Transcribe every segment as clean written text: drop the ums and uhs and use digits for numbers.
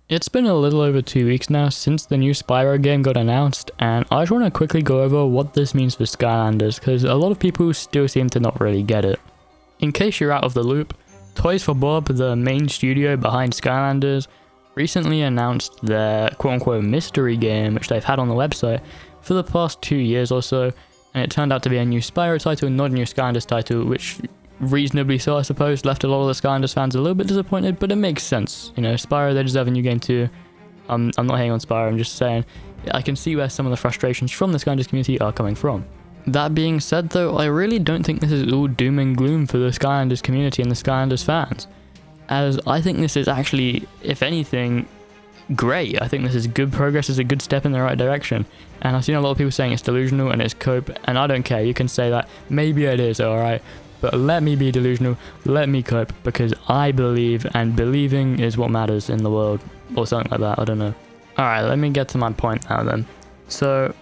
It's been a little over 2 weeks now since the new Spyro game got announced, and I just want to quickly go over what this means for Skylanders, because a lot of people still seem to not really get it. In case you're out of the loop, Toys for Bob, the main studio behind Skylanders, recently announced their quote-unquote mystery game, which they've had on the website for the past 2 years or so, and it turned out to be a new Spyro title, not a new Skylanders title, which reasonably so, I suppose, left a lot of the Skylanders fans a little bit disappointed, but it makes sense. You know, Spyro, they deserve a new game too. I'm not hating on Spyro, I'm just saying, I can see where some of the frustrations from the Skylanders community are coming from. That being said though, I really don't think this is all doom and gloom for the Skylanders community and the Skylanders fans, as I think this is actually, if anything, great. I think this is good progress, it's a good step in the right direction, and I've seen a lot of people saying it's delusional and it's cope, and I don't care, you can say that, maybe it is, alright, but let me be delusional, let me cope, because I believe, and believing is what matters in the world, or something like that, I don't know. Alright, let me get to my point now then. So,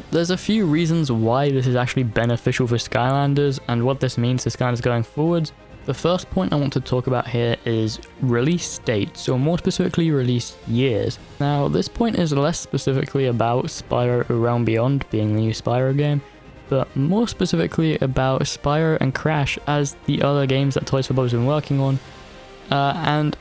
there's a few reasons why this is actually beneficial for Skylanders, and what this means to Skylanders going forwards. The first point I want to talk about here is release dates, or more specifically release years. Now, this point is less specifically about Spyro A Realm Beyond being the new Spyro game, but more specifically about Spyro and Crash as the other games that Toys for Bob has been working on, and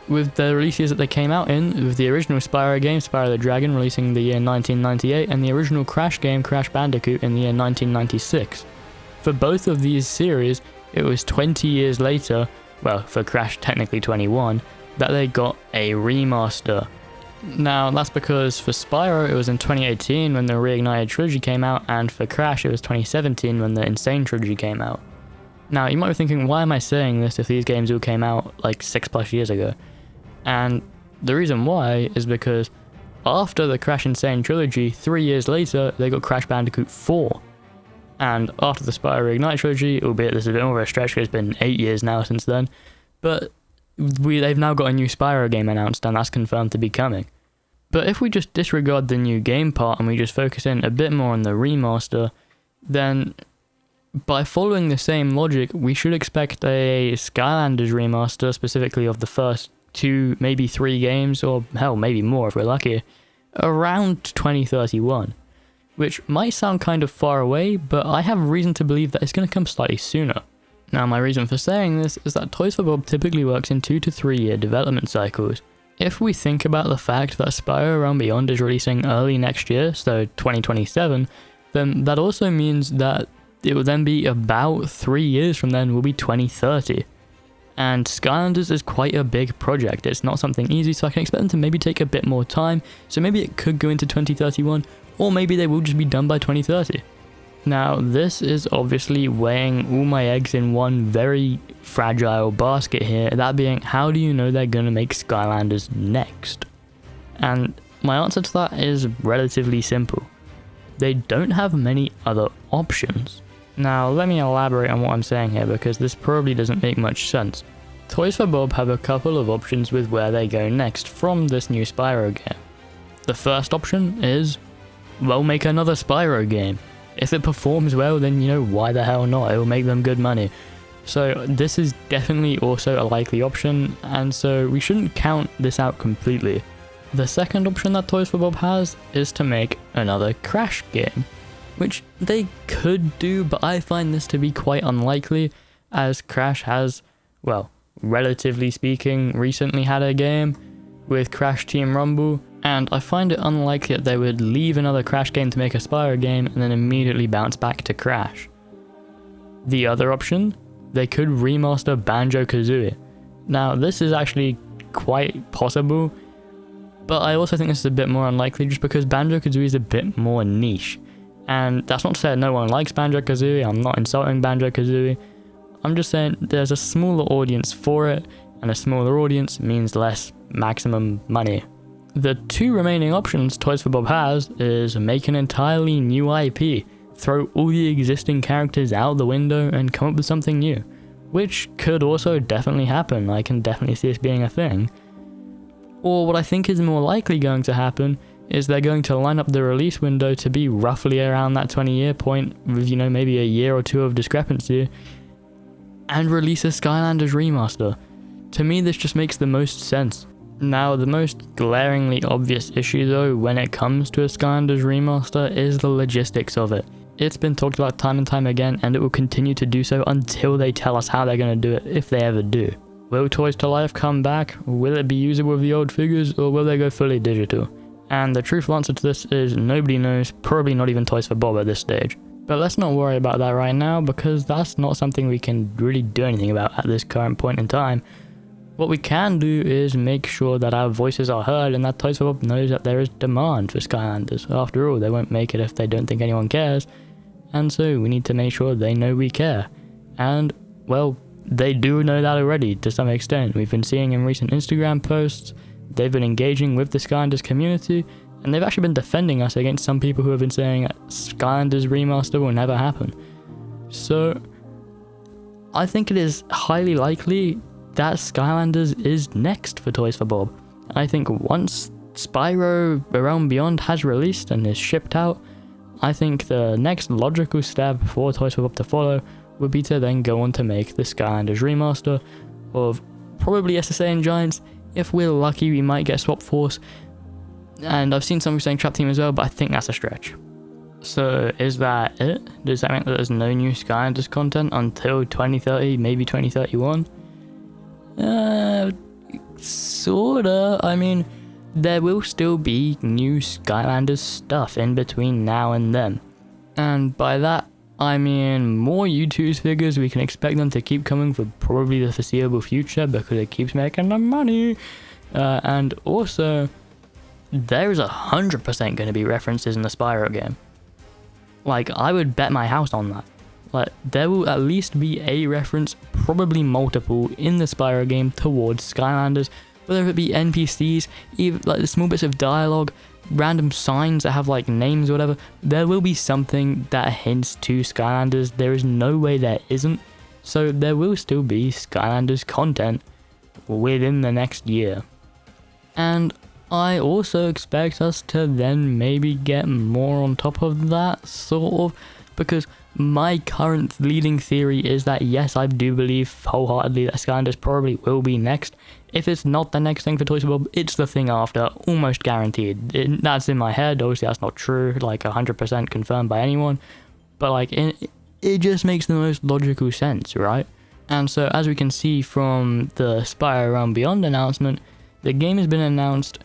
with the release years that they came out in, with the original Spyro game, Spyro the Dragon, releasing the year 1998, and the original Crash game, Crash Bandicoot, in the year 1996. For both of these series, it was 20 years later, well, for Crash technically 21, that they got a remaster. Now, that's because for Spyro it was in 2018 when the Reignited trilogy came out, and for Crash it was 2017 when the Insane trilogy came out. Now, you might be thinking, why am I saying this if these games all came out like 6+ years ago? And the reason why is because after the Crash Insane trilogy, 3 years later, they got Crash Bandicoot 4. And after the Spyro Reignited trilogy, albeit this is a bit more of a stretch because it's been 8 years now since then, but they've now got a new Spyro game announced, and that's confirmed to be coming. But if we just disregard the new game part and we just focus in a bit more on the remaster, then by following the same logic, we should expect a Skylanders remaster, specifically of the first 2, maybe 3 games, or hell, maybe more if we're lucky, around 2031. Which might sound kind of far away, but I have reason to believe that it's going to come slightly sooner. Now, my reason for saying this is that Toys for Bob typically works in 2 to 3 year development cycles. If we think about the fact that Spyro A Realm Beyond is releasing early next year, so 2027, then that also means that it will then be about 3 years from then will be 2030. And Skylanders is quite a big project, it's not something easy, so I can expect them to maybe take a bit more time, so maybe it could go into 2031, or maybe they will just be done by 2030. Now, this is obviously weighing all my eggs in one very fragile basket here, that being, how do you know they're going to make Skylanders next? And my answer to that is relatively simple. They don't have many other options. Now, let me elaborate on what I'm saying here, because this probably doesn't make much sense. Toys for Bob have a couple of options with where they go next from this new Spyro game. The first option is, well, make another Spyro game. If it performs well, then, you know, why the hell not? It will make them good money. So this is definitely also a likely option, and so we shouldn't count this out completely. The second option that Toys for Bob has is to make another Crash game, which they could do, but I find this to be quite unlikely, as Crash has, well, relatively speaking, recently had a game with Crash Team Rumble, and I find it unlikely that they would leave another Crash game to make a Spyro game and then immediately bounce back to Crash. The other option, they could remaster Banjo-Kazooie. Now, this is actually quite possible, but I also think this is a bit more unlikely just because Banjo-Kazooie is a bit more niche. And that's not to say that no one likes Banjo-Kazooie, I'm not insulting Banjo-Kazooie, I'm just saying there's a smaller audience for it, and a smaller audience means less maximum money. The 2 remaining options Toys for Bob has is make an entirely new IP, throw all the existing characters out the window and come up with something new, which could also definitely happen, I can definitely see this being a thing. Or what I think is more likely going to happen is they're going to line up the release window to be roughly around that 20-year point with, you know, maybe a year or 2 of discrepancy, and release a Skylanders remaster. To me, this just makes the most sense. Now, the most glaringly obvious issue though when it comes to a Skylanders remaster is the logistics of it. It's been talked about time and time again, and it will continue to do so until they tell us how they're going to do it, if they ever do. Will Toys to Life come back? Will it be usable with the old figures, or will they go fully digital? And the truthful answer to this is nobody knows, probably not even Toys for Bob at this stage. But let's not worry about that right now, because that's not something we can really do anything about at this current point in time. What we can do is make sure that our voices are heard and that Toys for Bob knows that there is demand for Skylanders. After all, they won't make it if they don't think anyone cares. And so we need to make sure they know we care. And, well, they do know that already to some extent. We've been seeing in recent Instagram posts, they've been engaging with the Skylanders community, and they've actually been defending us against some people who have been saying that Skylanders remaster will never happen. So, I think it is highly likely that Skylanders is next for Toys for Bob. I think once Spyro Realm Beyond has released and is shipped out, I think the next logical step for Toys for Bob to follow would be to then go on to make the Skylanders remaster of probably SSA and Giants. If we're lucky, we might get Swap Force, and I've seen some saying Trap Team as well, but I think that's a stretch. So is that it? Does that mean that there's no new Skylanders content until 2030, maybe 2031? Sorta. I mean, there will still be new Skylanders stuff in between now and then. And by that, I mean more U2's figures. We can expect them to keep coming for probably the foreseeable future because it keeps making the money. And also, there is 100% going to be references in the Spyro game. Like, I would bet my house on that. Like, there will at least be a reference, probably multiple, in the Spyro game towards Skylanders, whether it be NPCs, even like the small bits of dialogue, random signs that have like names or whatever. There will be something that hints to Skylanders. There is no way there isn't. So there will still be Skylanders content within the next year. And I also expect us to then maybe get more on top of that, sort of, because my current leading theory is that yes, I do believe wholeheartedly that Skylanders probably will be next. If it's not the next thing for Toys for Bob, it's the thing after, almost guaranteed. That's in my head, obviously that's not true, like 100% confirmed by anyone, but like it just makes the most logical sense, right? And so as we can see from the Spyro Realm Beyond announcement, the game has been announced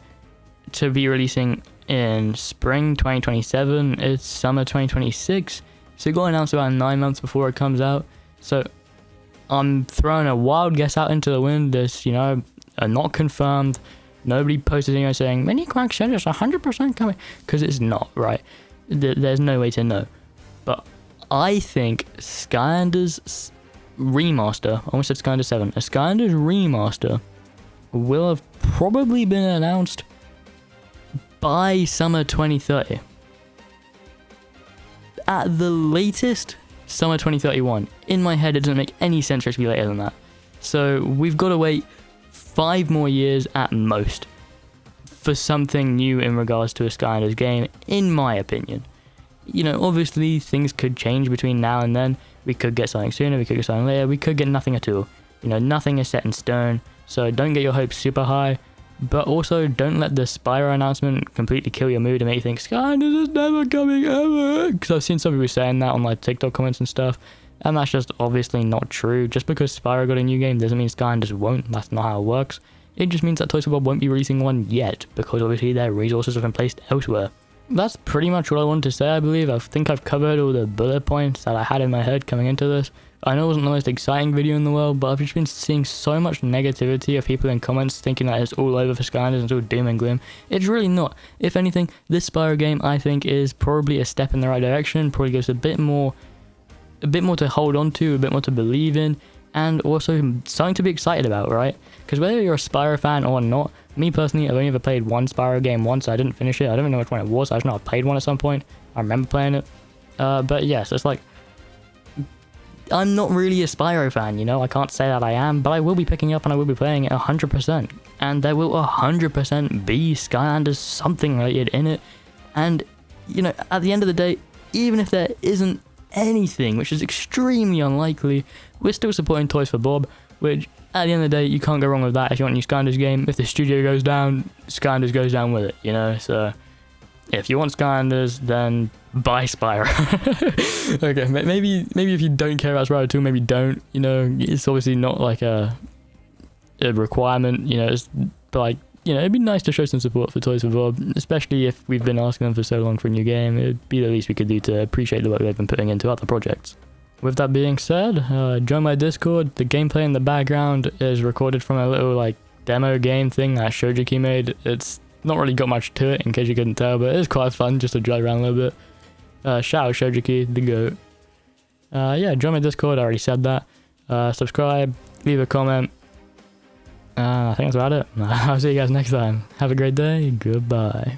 to be releasing in spring 2027, it's summer 2026, so it got announced about 9 months before it comes out. So I'm throwing a wild guess out into the wind. This, are not confirmed. Nobody posted anything saying Mini Quack said it's 100% coming, because it's not, right? There's no way to know. But I think Skylanders remaster, I almost said Skylanders 7, a Skylanders remaster will have probably been announced by summer 2030. At the latest, summer 2031. In my head, it doesn't make any sense for it to be later than that. So we've got to wait 5 more years at most for something new in regards to a Skylanders game, in my opinion. Obviously things could change between now and then. We could get something sooner, we could get something later, we could get nothing at all. Nothing is set in stone, so don't get your hopes super high. But also, don't let the Spyro announcement completely kill your mood and make you think Skylanders is never coming ever. Because I've seen some people saying that on like TikTok comments and stuff, and that's just obviously not true. Just because Spyro got a new game doesn't mean Skylanders won't. That's not how it works. It just means that Toys for Bob won't be releasing one yet, because obviously their resources have been placed elsewhere. That's pretty much what I wanted to say, I believe. I think I've covered all the bullet points that I had in my head coming into this. I know it wasn't the most exciting video in the world, but I've just been seeing so much negativity of people in comments thinking that it's all over for Skylanders and it's all doom and gloom. It's really not. If anything, this Spyro game, I think, is probably a step in the right direction, probably gives a bit more to hold on to, a bit more to believe in, and also something to be excited about, right? Because whether you're a Spyro fan or not, me personally, I've only ever played one Spyro game once. I didn't finish it. I don't even know which one it was. I just know I played one at some point. I remember playing it. But yes, it's like, I'm not really a Spyro fan, I can't say that I am, but I will be picking up and I will be playing it 100%. And there will 100% be Skylanders something related in it. And, at the end of the day, even if there isn't anything, which is extremely unlikely, we're still supporting Toys for Bob, which at the end of the day, you can't go wrong with that. If you want a new Skylanders game, if the studio goes down, Skylanders goes down with it, you know? So if you want Skylanders, then buy Spyro. Okay, maybe if you don't care about Spyro 2, maybe don't, you know? It's obviously not like a requirement, you know? But like, you know, it'd be nice to show some support for Toys for Bob, especially if we've been asking them for so long for a new game. It'd be the least we could do to appreciate the work they've been putting into other projects. With that being said, join my Discord. The gameplay in the background is recorded from a little like demo game thing that Shojiki made. It's not really got much to it, in case you couldn't tell, but it's quite fun just to drive around a little bit. Shout out Shojiki, the GOAT. Yeah, join my Discord, I already said that. Subscribe, leave a comment. I think that's about it. I'll see you guys next time. Have a great day. Goodbye.